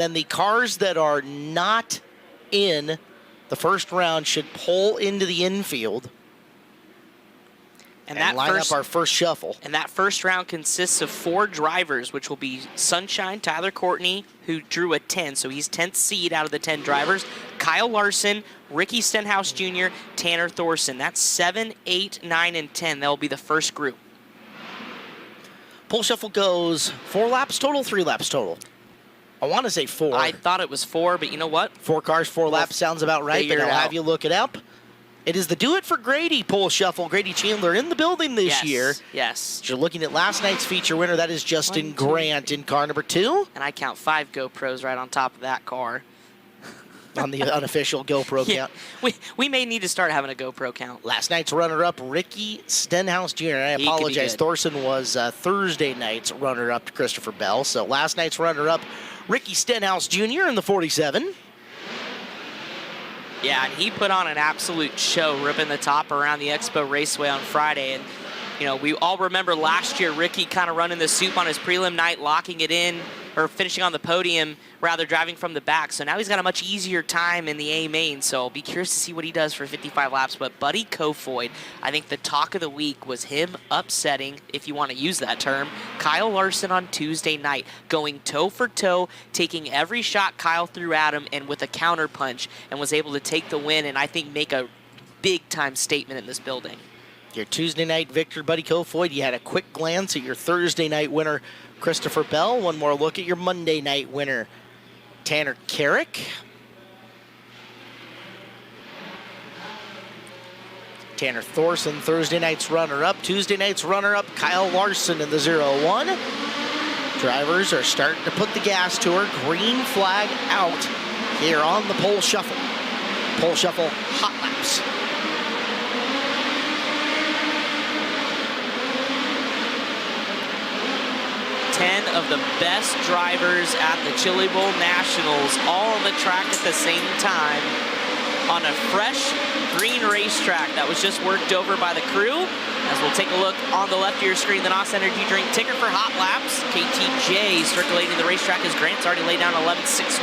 Then the cars that are not in the first round should pull into the infield and line up our first shuffle. And that first round consists of 4 drivers, which will be Sunshine, Tyler Courtney, who drew a 10, so he's 10th seed out of the 10 drivers, Kyle Larson, Ricky Stenhouse Jr., Tanner Thorson. That's 7, 8, 9, and 10. That will be the first group. Pole shuffle goes 4 laps total, 3 laps total. I want to say 4. I thought it was 4, but you know what? 4 cars, 4 laps sounds about right, but I'll have you look it up. It is the Do It for Grady pole shuffle. Grady Chandler in the building this year. Yes. You're looking at last night's feature winner. That is Justin Grant in car number 2. And I count 5 GoPros right on top of that car. On the unofficial GoPro count. We may need to start having a GoPro count. Last night's runner-up, Ricky Stenhouse Jr. I apologize. Thorson was Thursday night's runner-up to Christopher Bell. So last night's runner-up, Ricky Stenhouse Jr. in the 47. Yeah, and he put on an absolute show ripping the top around the Expo Raceway on Friday. And, you know, we all remember last year Ricky kind of running the soup on his prelim night, locking it in, or finishing on the podium, rather driving from the back. So now he's got a much easier time in the A main. So I'll be curious to see what he does for 55 laps. But Buddy Kofoid, I think the talk of the week was him upsetting, if you want to use that term, Kyle Larson on Tuesday night, going toe for toe, taking every shot Kyle threw at him and with a counter punch, and was able to take the win and I think make a big time statement in this building. Your Tuesday night victor, Buddy Kofoid. You had a quick glance at your Thursday night winner, Christopher Bell. One more look at your Monday night winner, Tanner Carrick. Tanner Thorson, Thursday night's runner-up. Tuesday night's runner-up, Kyle Larson in the 0-1. Drivers are starting to put the gas to her. Green flag out here on the pole shuffle. Pole shuffle hot laps. 10 of the best drivers at the Chili Bowl Nationals all on the track at the same time on a fresh green racetrack that was just worked over by the crew. As we'll take a look on the left of your screen, the NOS Energy Drink ticker for hot laps. KTJ circulating the racetrack as Grant's already laid down 11.619.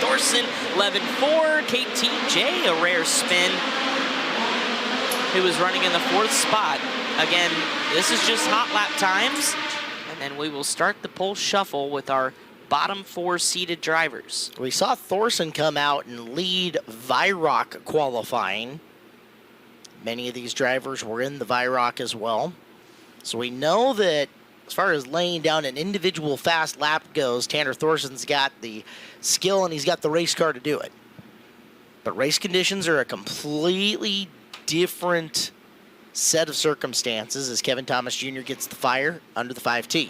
Thorson 11.4. KTJ, a rare spin, who was running in the 4th spot. Again, this is just hot lap times. And we will start the pole shuffle with our bottom 4 seated drivers. We saw Thorson come out and lead Viroc qualifying. Many of these drivers were in the Viroc as well. So we know that as far as laying down an individual fast lap goes, Tanner Thorson's got the skill and he's got the race car to do it. But race conditions are a completely different set of circumstances as Kevin Thomas Jr. gets the fire under the 5T.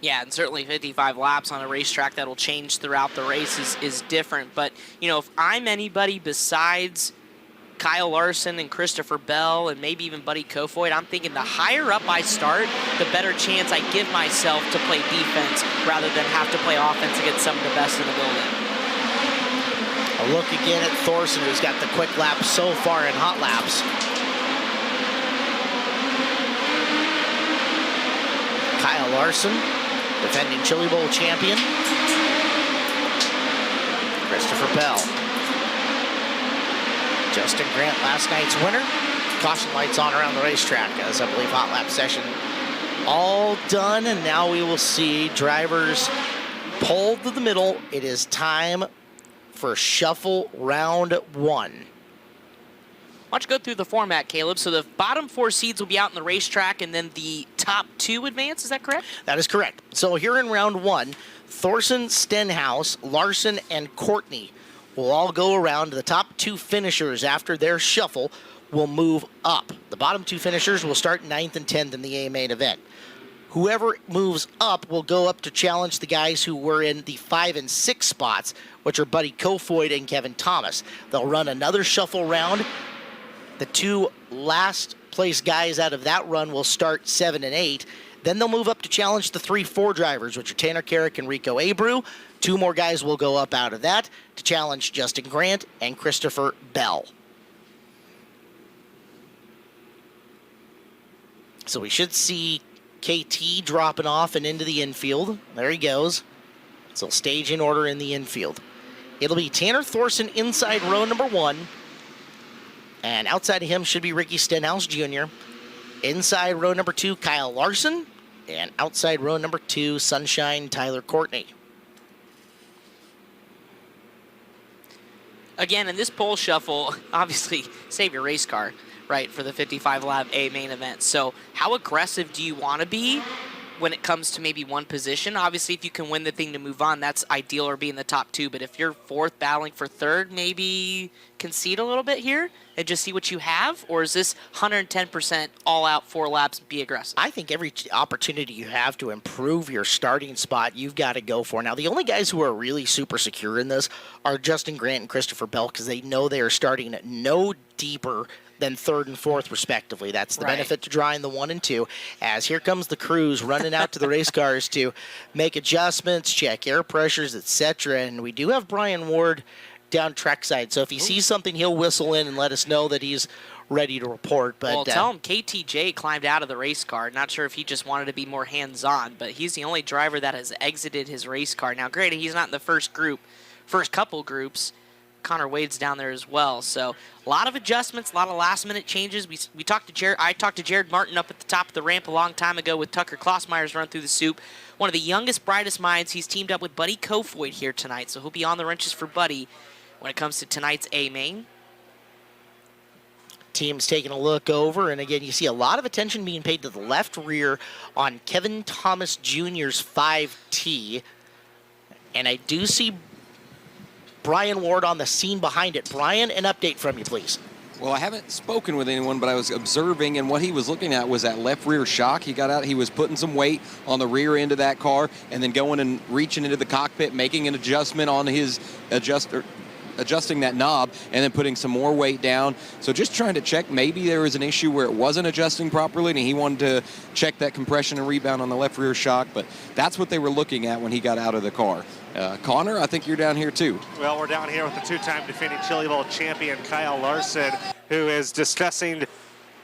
Yeah, and certainly 55 laps on a racetrack that'll change throughout the race is different. But, you know, if I'm anybody besides Kyle Larson and Christopher Bell and maybe even Buddy Kofoid, I'm thinking the higher up I start, the better chance I give myself to play defense rather than have to play offense against some of the best in the building. A look again at Thorson, who's got the quick lap so far in hot laps. Kyle Larson, defending Chili Bowl champion. Christopher Bell. Justin Grant, last night's winner. Caution lights on around the racetrack as I believe hot lap session all done. And now we will see drivers pulled to the middle. It is time for shuffle round 1. Why don't you go through the format, Caleb? So the bottom 4 seeds will be out in the racetrack, and then the top 2 advance, is that correct? That is correct. So here in round 1, Thorson, Stenhouse, Larson, and Courtney will all go around. The top 2 finishers after their shuffle will move up. The bottom 2 finishers will start 9th and 10th in the A main event. Whoever moves up will go up to challenge the guys who were in the 5 and 6 spots, which are Buddy Kofoid and Kevin Thomas. They'll run another shuffle round. The 2 last place guys out of that run will start 7 and 8. Then they'll move up to challenge the 3-4 drivers, which are Tanner Carrick and Rico Abreu. 2 more guys will go up out of that to challenge Justin Grant and Christopher Bell. So we should see KT dropping off and into the infield. There he goes. So stage in order in the infield. It'll be Tanner Thorson inside row number 1. And outside of him should be Ricky Stenhouse Jr. Inside row number 2, Kyle Larson. And outside row number 2, Sunshine Tyler Courtney. Again, in this pole shuffle, obviously, save your race car, right, for the 55-lap A main event. So how aggressive do you want to be when it comes to maybe one position? Obviously, if you can win the thing to move on, that's ideal, or be in the top 2. But if you're 4th battling for 3rd, maybe concede a little bit here and just see what you have? Or is this 110% all out 4 laps, be aggressive? I think every opportunity you have to improve your starting spot, you've got to go for. Now, the only guys who are really super secure in this are Justin Grant and Christopher Bell, because they know they are starting no deeper than 3rd and 4th, respectively. That's the benefit to drawing the 1 and 2. As here comes the crews running out to the race cars to make adjustments, check air pressures, etc. And we do have Brian Ward down trackside, so if he sees something, he'll whistle in and let us know that he's ready to report. But well, tell him KTJ climbed out of the race car. Not sure if he just wanted to be more hands-on, but he's the only driver that has exited his race car. Now, granted, he's not in the first couple groups. Connor Wade's down there as well. So a lot of adjustments, a lot of last-minute changes. We talked to Jared. I talked to Jared Martin up at the top of the ramp a long time ago with Tucker Klossmeyer's run through the soup. One of the youngest, brightest minds. He's teamed up with Buddy Kofoid here tonight, so he'll be on the wrenches for Buddy when it comes to tonight's A main. Team's taking a look over, and again, you see a lot of attention being paid to the left rear on Kevin Thomas Jr.'s 5T. And I do see Brian Ward on the scene behind it. Brian, an update from you, please. Well, I haven't spoken with anyone, but I was observing, and what he was looking at was that left rear shock. He got out, he was putting some weight on the rear end of that car, and then going and reaching into the cockpit, making an adjustment on his adjusting that knob, and then putting some more weight down. So just trying to check, maybe there was an issue where it wasn't adjusting properly, and he wanted to check that compression and rebound on the left rear shock, but that's what they were looking at when he got out of the car. Connor, I think you're down here too. Well, we're down here with the 2-time defending Chili Bowl champion Kyle Larson, who is discussing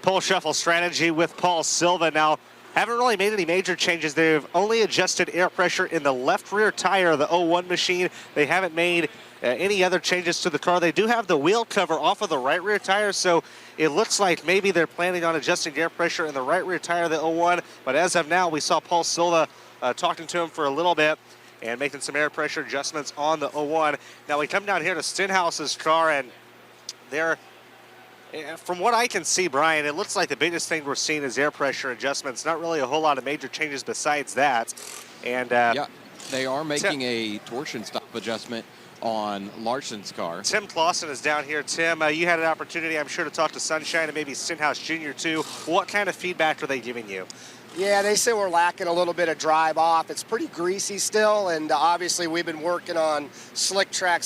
pole shuffle strategy with Paul Silva. Now, haven't really made any major changes. They've only adjusted air pressure in the left rear tire of the 01 machine. They haven't made any other changes to the car. They do have the wheel cover off of the right rear tire, so it looks like maybe they're planning on adjusting air pressure in the right rear tire of the 01. But as of now, we saw Paul Silva talking to him for a little bit and making some air pressure adjustments on the 01. Now we come down here to Stenhouse's car, and they're, from what I can see, Brian, it looks like the biggest thing we're seeing is air pressure adjustments. Not really a whole lot of major changes besides that. And yeah, they are making a torsion stop adjustment on Larson's car. Tim Clausen is down here. Tim, you had an opportunity, I'm sure, to talk to Sunshine and maybe Stenhouse Jr. too. What kind of feedback are they giving you? Yeah, they say we're lacking a little bit of drive off. It's pretty greasy still, and obviously we've been working on slick track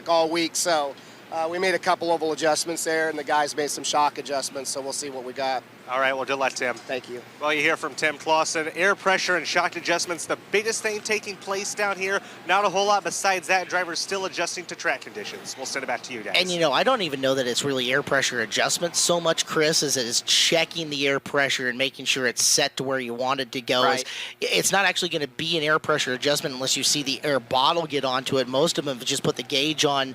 all week, so we made a couple oval adjustments there, and the guys made some shock adjustments, so we'll see what we got. All right, well, good luck, Tim. Thank you. Well, you hear from Tim Clausen. Air pressure and shock adjustments, the biggest thing taking place down here. Not a whole lot besides that. Drivers still adjusting to track conditions. We'll send it back to you guys. And, you know, I don't even know that it's really air pressure adjustments so much, Chris, as it is checking the air pressure and making sure it's set to where you want it to go. Right. It's not actually going to be an air pressure adjustment unless you see the air bottle get onto it. Most of them just put the gauge on.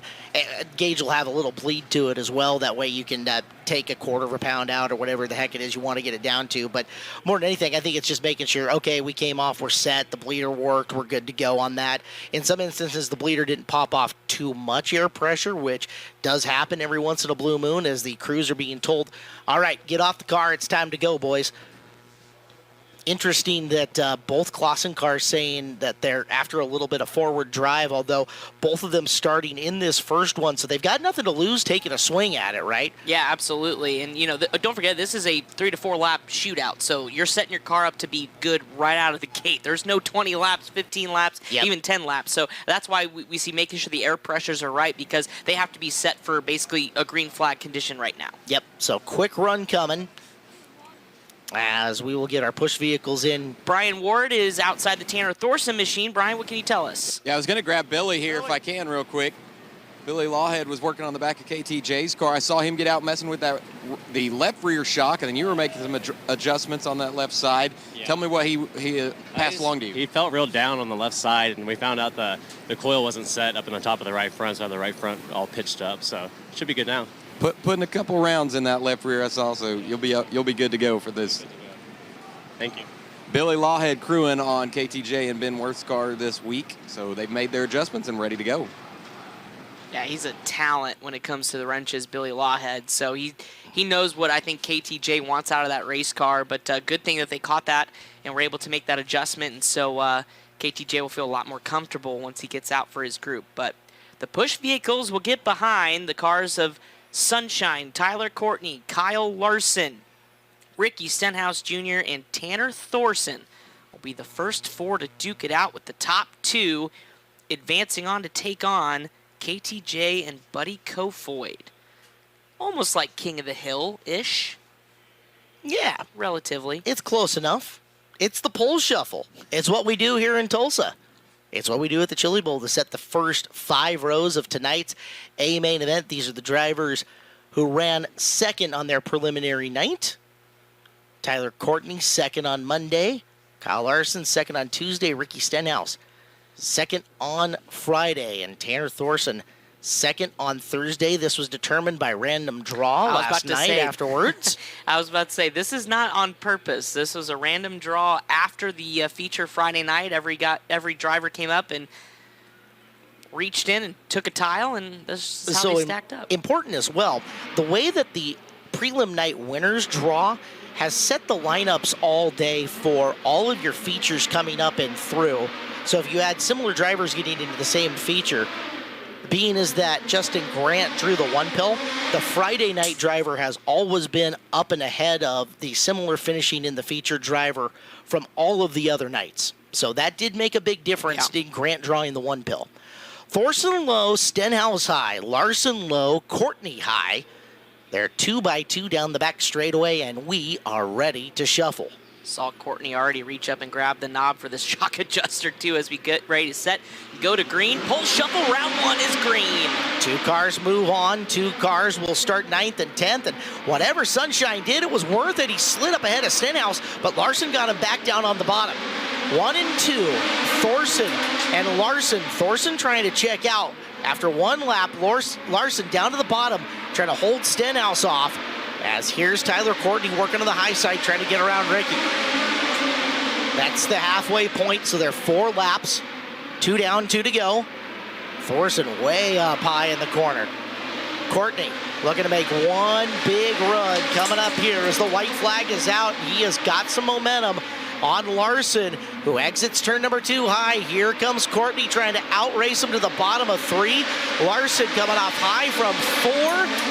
Gauge will have a little bleed to it as well. That way you can take a quarter of a pound out or whatever the heck it is you want to get it down to. But more than anything, I think it's just making sure, okay, we came off, we're set, the bleeder worked, we're good to go on that. In some instances, the bleeder didn't pop off too much air pressure, which does happen every once in a blue moon as the crews are being told, all right, get off the car, it's time to go, boys. Interesting that both Clausen cars saying that they're after a little bit of forward drive, although both of them starting in this first one, so they've got nothing to lose taking a swing at it, right? Yeah, absolutely. And, you know, don't forget, this is a 3 to 4 lap shootout, so you're setting your car up to be good right out of the gate. There's no 20 laps, 15 laps, even 10 laps. So that's why we see making sure the air pressures are right, because they have to be set for basically a green flag condition right now. Yep, so quick run coming as we will get our push vehicles in. Brian Ward is outside the Tanner Thorson machine. Brian, what can you tell us? Yeah, I was going to grab Billy here if I can real quick. Billy Lawhead was working on the back of KTJ's car. I saw him get out messing with the left rear shock, and then you were making some adjustments on that left side. Yeah. Tell me what he passed along to you. He felt real down on the left side, and we found out the coil wasn't set up in the top of the right front, so the right front all pitched up. So should be good now. Putting a couple rounds in that left rear, that's also you'll be good to go for this. Thank you. Billy Lawhead crewing on KTJ and Ben Worth's car this week, so they've made their adjustments and ready to go. Yeah, he's a talent when it comes to the wrenches, Billy Lawhead. So he knows what I think KTJ wants out of that race car. But good thing that they caught that and were able to make that adjustment. And so KTJ will feel a lot more comfortable once he gets out for his group. But the push vehicles will get behind the cars of Sunshine, Tyler Courtney, Kyle Larson, Ricky Stenhouse Jr., and Tanner Thorson will be the first four to duke it out, with the top two advancing on to take on KTJ and Buddy Kofoid. Almost like King of the Hill-ish. Yeah. Relatively. It's close enough. It's the pole shuffle. It's what we do here in Tulsa. It's what we do at the Chili Bowl to set the first 5 rows of tonight's A main event. These are the drivers who ran second on their preliminary night. Tyler Courtney, second on Monday. Kyle Larson, second on Tuesday. Ricky Stenhouse, second on Friday. And Tanner Thorson, second on Thursday. This was determined by random draw last night afterwards. I was about to say, this is not on purpose. This was a random draw after the feature Friday night. Every driver came up and reached in and took a tile, and this is how they stacked up. Important as well, the way that the prelim night winners draw has set the lineups all day for all of your features coming up and through. So if you had similar drivers getting into the same feature, being is that Justin Grant drew the 1 pill, the Friday night driver has always been up and ahead of the similar finishing in the feature driver from all of the other nights. So that did make a big difference in Grant drawing the 1 pill. Thorson low, Stenhouse high, Larson low, Courtney high. They're 2x2 down the back straightaway, and we are ready to shuffle. Saw Courtney already reach up and grab the knob for this shock adjuster, too, as we get ready to set. Go to green. Pole shuffle. Round 1 is green. 2 cars move on. 2 cars will start 9th and 10th. And whatever Sunshine did, it was worth it. He slid up ahead of Stenhouse, but Larson got him back down on the bottom. 1 and 2, Thorson and Larson. Thorson trying to check out. After 1 lap, Larson down to the bottom, trying to hold Stenhouse off. As here's Tyler Courtney working on the high side, trying to get around Ricky. That's the halfway point, so they're 4 laps. 2 down, 2 to go. Thorson way up high in the corner. Courtney looking to make one big run coming up here as the white flag is out. He has got some momentum on Larson, who exits turn number 2 high. Here comes Courtney trying to outrace him to the bottom of 3. Larson coming off high from 4,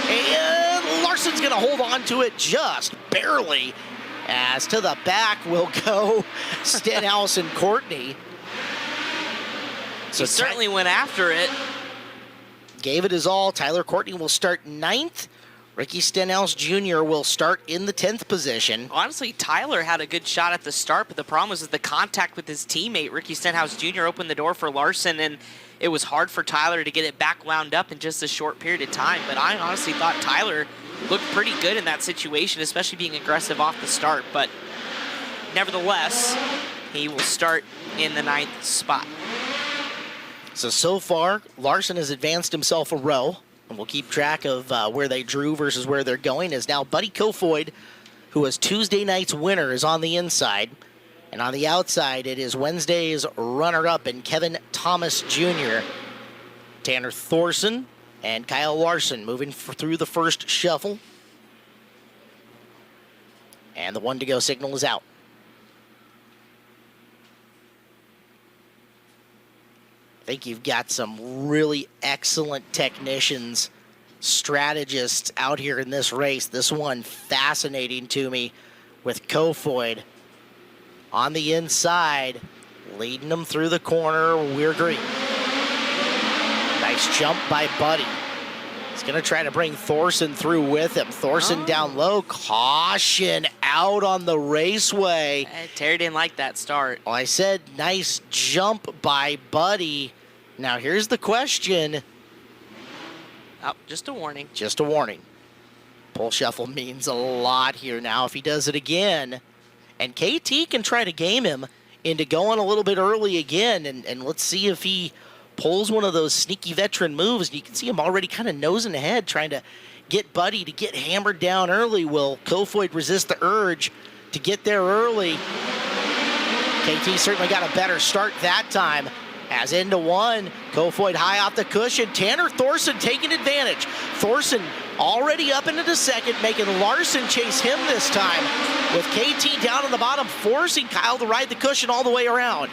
and Larson's going to hold on to it just barely. As to the back will go Stenhouse and Courtney. So he certainly went after it. Gave it his all. Tyler Courtney will start 9th. Ricky Stenhouse Jr. will start in the 10th position. Honestly, Tyler had a good shot at the start, but the problem was that the contact with his teammate, Ricky Stenhouse Jr., opened the door for Larson, and it was hard for Tyler to get it back wound up in just a short period of time. But I honestly thought Tyler looked pretty good in that situation, especially being aggressive off the start. But nevertheless, he will start in the 9th spot. So far, Larson has advanced himself a row. And we'll keep track of where they drew versus where they're going. As now Buddy Kofoid, who was Tuesday night's winner, is on the inside. And on the outside, it is Wednesday's runner-up and Kevin Thomas Jr. Tanner Thorson and Kyle Larson moving through the first shuffle. And the 1 to go signal is out. I think you've got some really excellent technicians, strategists out here in this race. This one fascinating to me with Kofoid on the inside, leading them through the corner. We're green. Nice jump by Buddy. He's going to try to bring Thorson through with him. Thorson down low. Caution out on the raceway. Terry didn't like that start. Well, I said nice jump by Buddy. Now here's the question. Oh, just a warning. Just a warning. Pole shuffle means a lot here now if he does it again. And KT can try to game him into going a little bit early again. And let's see if he pulls one of those sneaky veteran moves. And you can see him already kind of nosing ahead, trying to get Buddy to get hammered down early. Will Kofoid resist the urge to get there early? KT certainly got a better start that time. As into one, Kofoid high off the cushion. Tanner Thorson taking advantage. Thorson already up into the second, making Larson chase him this time. With KT down on the bottom, forcing Kyle to ride the cushion all the way around.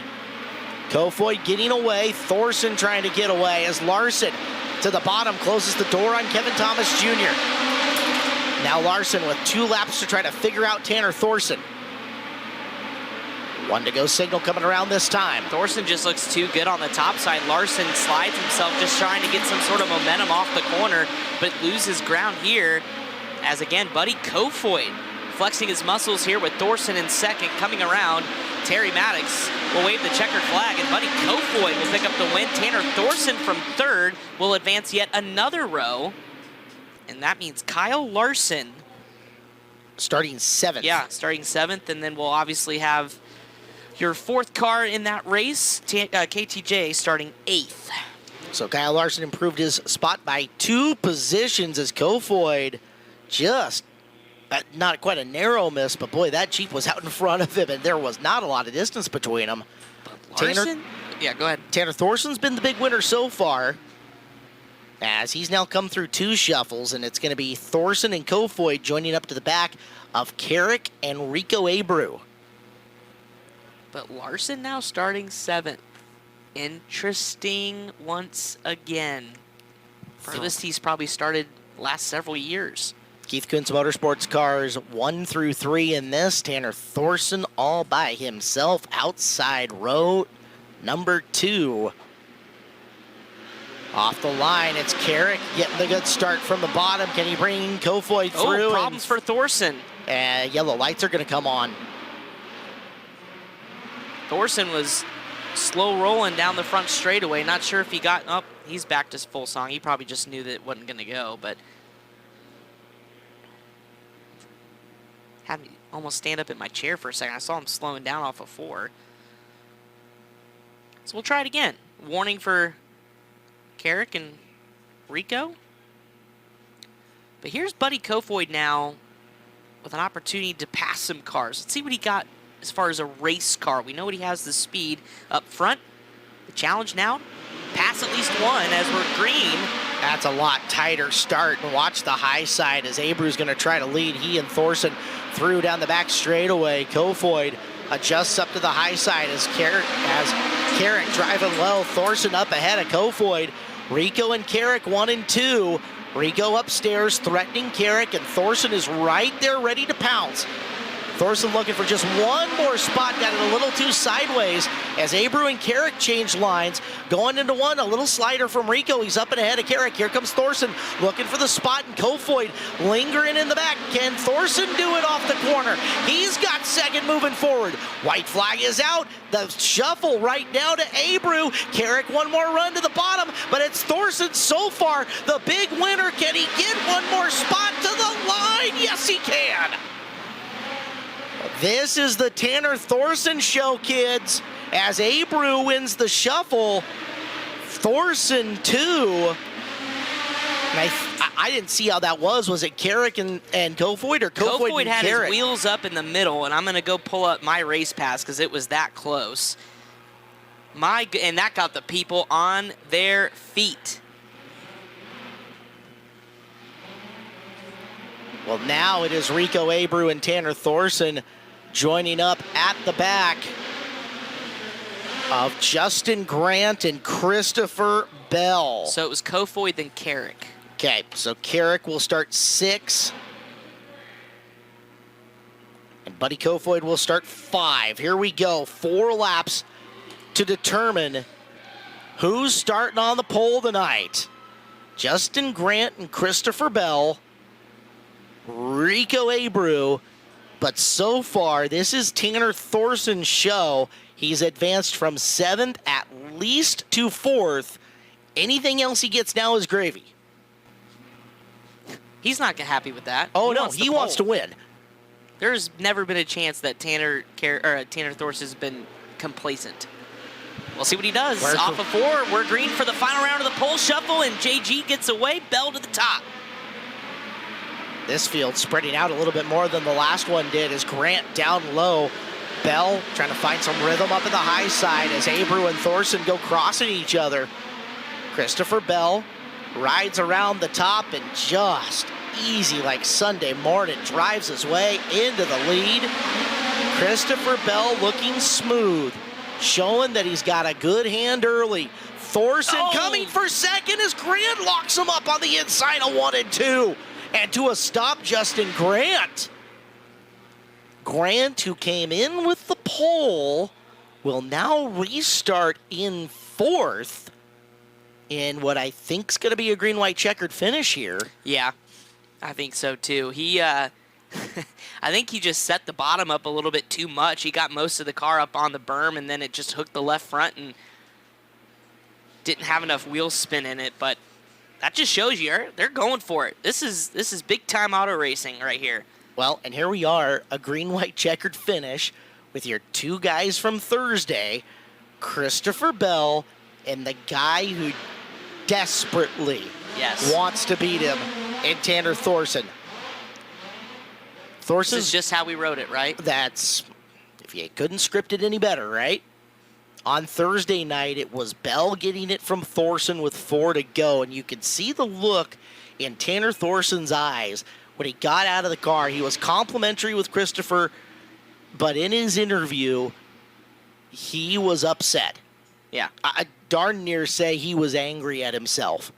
Kofoid getting away. Thorson trying to get away as Larson to the bottom closes the door on Kevin Thomas Jr. Now Larson with 2 laps to try to figure out Tanner Thorson. 1 to go signal coming around this time. Thorson just looks too good on the top side. Larson slides himself, just trying to get some sort of momentum off the corner, but loses ground here as, again, Buddy Kofoid flexing his muscles here with Thorson in second. Coming around, Terry Maddox will wave the checkered flag, and Buddy Kofoid will pick up the win. Tanner Thorson from third will advance yet another row, and that means Kyle Larson starting 7th. Yeah, starting 7th, and then we'll obviously have your 4th car in that race, KTJ, starting 8th. So Kyle Larson improved his spot by 2 positions as Kofoid just, not quite a narrow miss, but boy, that Jeep was out in front of him, and there was not a lot of distance between them. Larson? Yeah, go ahead. Tanner Thorson's been the big winner so far, as he's now come through 2 shuffles, and it's going to be Thorson and Kofoid joining up to the back of Carrick and Rico Abreu. But Larson now starting 7th. Interesting once again. Furthest he's probably started last several years. Keith Kunz Motorsports cars 1 through 3 in this. Tanner Thorson all by himself outside row number 2. Off the line, it's Carrick getting the good start from the bottom. Can he bring Kofoid through? Oh, problems for Thorson. Yellow lights are going to come on. Thorson was slow rolling down the front straightaway. Not sure if he got up. He's back to full song. He probably just knew that it wasn't going to go, but had me almost stand up in my chair for a second. I saw him slowing down off of 4. So we'll try it again. Warning for Carrick and Rico. But here's Buddy Kofoid now with an opportunity to pass some cars. Let's see what he got as far as a race car. We know what he has the speed up front. The challenge now, pass at least one as we're green. That's a lot tighter start. And watch the high side as Abreu's going to try to lead. He and Thorson through down the back straightaway. Kofoid adjusts up to the high side as Carrick driving low. Thorson up ahead of Kofoid. Rico and Carrick 1 and 2. Rico upstairs threatening Carrick, and Thorson is right there ready to pounce. Thorson looking for just one more spot, got it a little too sideways as Abreu and Carrick change lines. Going into one, a little slider from Rico. He's up and ahead of Carrick. Here comes Thorson looking for the spot, and Kofoid lingering in the back. Can Thorson do it off the corner? He's got second moving forward. White flag is out. The shuffle right now to Abreu. Carrick one more run to the bottom, but it's Thorson so far the big winner. Can he get one more spot to the line? Yes, he can. This is the Tanner Thorson show, kids, as Abreu wins the shuffle. Thorson 2. And I didn't see how that was. Was it Carrick and Kofoid, or Kofoid and had Carrick? His wheels up in the middle, and I'm going to go pull up my race pass because it was that close. And that got the people on their feet. Well, now it is Rico Abreu and Tanner Thorson joining up at the back of Justin Grant and Christopher Bell. So it was Kofoid then Carrick. Okay, so Carrick will start 6. And Buddy Kofoid will start 5. Here we go, 4 laps to determine who's starting on the pole tonight. Justin Grant and Christopher Bell, Rico Abreu, but so far, this is Tanner Thorson's show. He's advanced from 7th at least to 4th. Anything else he gets now is gravy. He's not happy with that. Oh, no, he wants to win. There's never been a chance that Tanner Thorson has been complacent. We'll see what he does. Off of 4, we're green for the final round of the pole shuffle, and JG gets away. Bell to the top. This field spreading out a little bit more than the last one did as Grant down low. Bell trying to find some rhythm up in the high side as Abreu and Thorson go crossing each other. Christopher Bell rides around the top and just easy like Sunday morning drives his way into the lead. Christopher Bell looking smooth, showing that he's got a good hand early. Thorson coming for second as Grant locks him up on the inside of 1 and 2. And to a stop, Justin Grant. Grant, who came in with the pole, will now restart in 4th in what I think is going to be a green-white checkered finish here. Yeah, I think so too. He, I think he just set the bottom up a little bit too much. He got most of the car up on the berm, and then it just hooked the left front and didn't have enough wheel spin in it. But that just shows you they're going for it. This is big-time auto racing right here. Well, and here we are, a green-white checkered finish with your 2 guys from Thursday, Christopher Bell and the guy who desperately wants to beat him in Tanner Thorson. This is just how we wrote it, right? That's, if you couldn't script it any better, right? On Thursday night, it was Bell getting it from Thorson with 4 to go, and you could see the look in Tanner Thorson's eyes when he got out of the car. He was complimentary with Christopher, but in his interview, he was upset. Yeah. I darn near say he was angry at himself.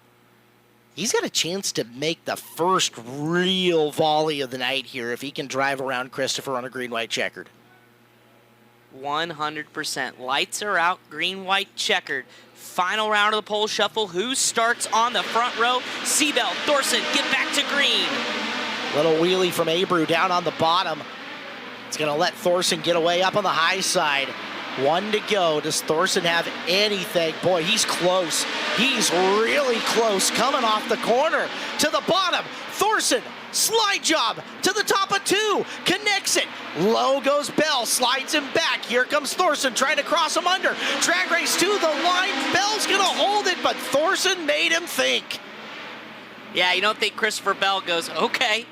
He's got a chance to make the first real volley of the night here if he can drive around Christopher on a green-white checkered. 100%. Lights are out, green-white checkered. Final round of the pole shuffle. Who starts on the front row? Seabell, Thorson, get back to green. Little wheelie from Abreu down on the bottom. It's going to let Thorson get away up on the high side. 1 to go. Does Thorson have anything? Boy, he's close. He's really close. Coming off the corner to the bottom. Thorson, slide job to the top of 2. Connects it. Low goes Bell. Slides him back. Here comes Thorson trying to cross him under. Drag race to the line. Bell's going to hold it, but Thorson made him think. Yeah, you don't think Christopher Bell goes, okay,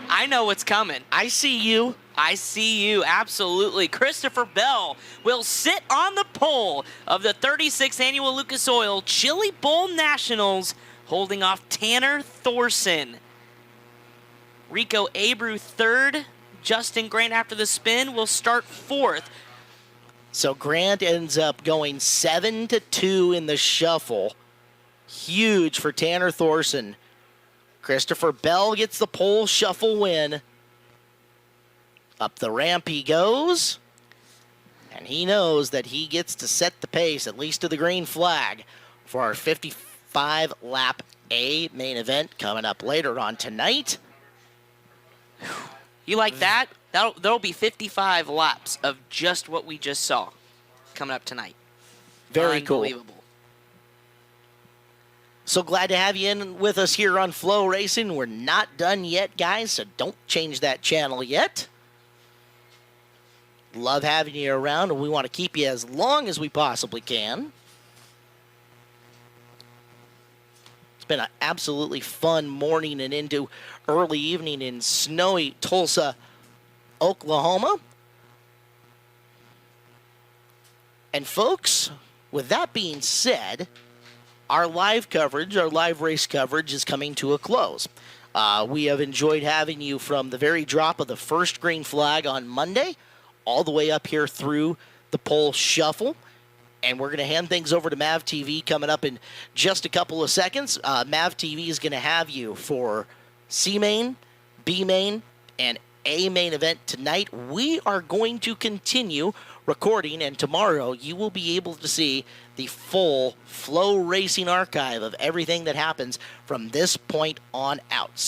I know what's coming. I see you. I see you, absolutely. Christopher Bell will sit on the pole of the 36th Annual Lucas Oil Chili Bowl Nationals, holding off Tanner Thorson. Rico Abreu 3rd. Justin Grant, after the spin, will start 4th. So Grant ends up going 7 to 2 in the shuffle. Huge for Tanner Thorson. Christopher Bell gets the pole shuffle win. Up the ramp he goes, and he knows that he gets to set the pace, at least to the green flag, for our 55-lap A main event coming up later on tonight. You like that? There'll be 55 laps of just what we just saw coming up tonight. Very cool. Unbelievable. So glad to have you in with us here on FloRacing. We're not done yet, guys, so don't change that channel yet. Love having you around, and we want to keep you as long as we possibly can. It's been an absolutely fun morning and into early evening in snowy Tulsa, Oklahoma. And folks, with that being said, our live coverage, our live race coverage is coming to a close. We have enjoyed having you from the very drop of the first green flag on Monday all the way up here through the pole shuffle. And we're going to hand things over to Mav TV coming up in just a couple of seconds. Mav TV is going to have you for C main, B main, and A main event tonight. We are going to continue recording, and tomorrow you will be able to see the full FloRacing archive of everything that happens from this point on out.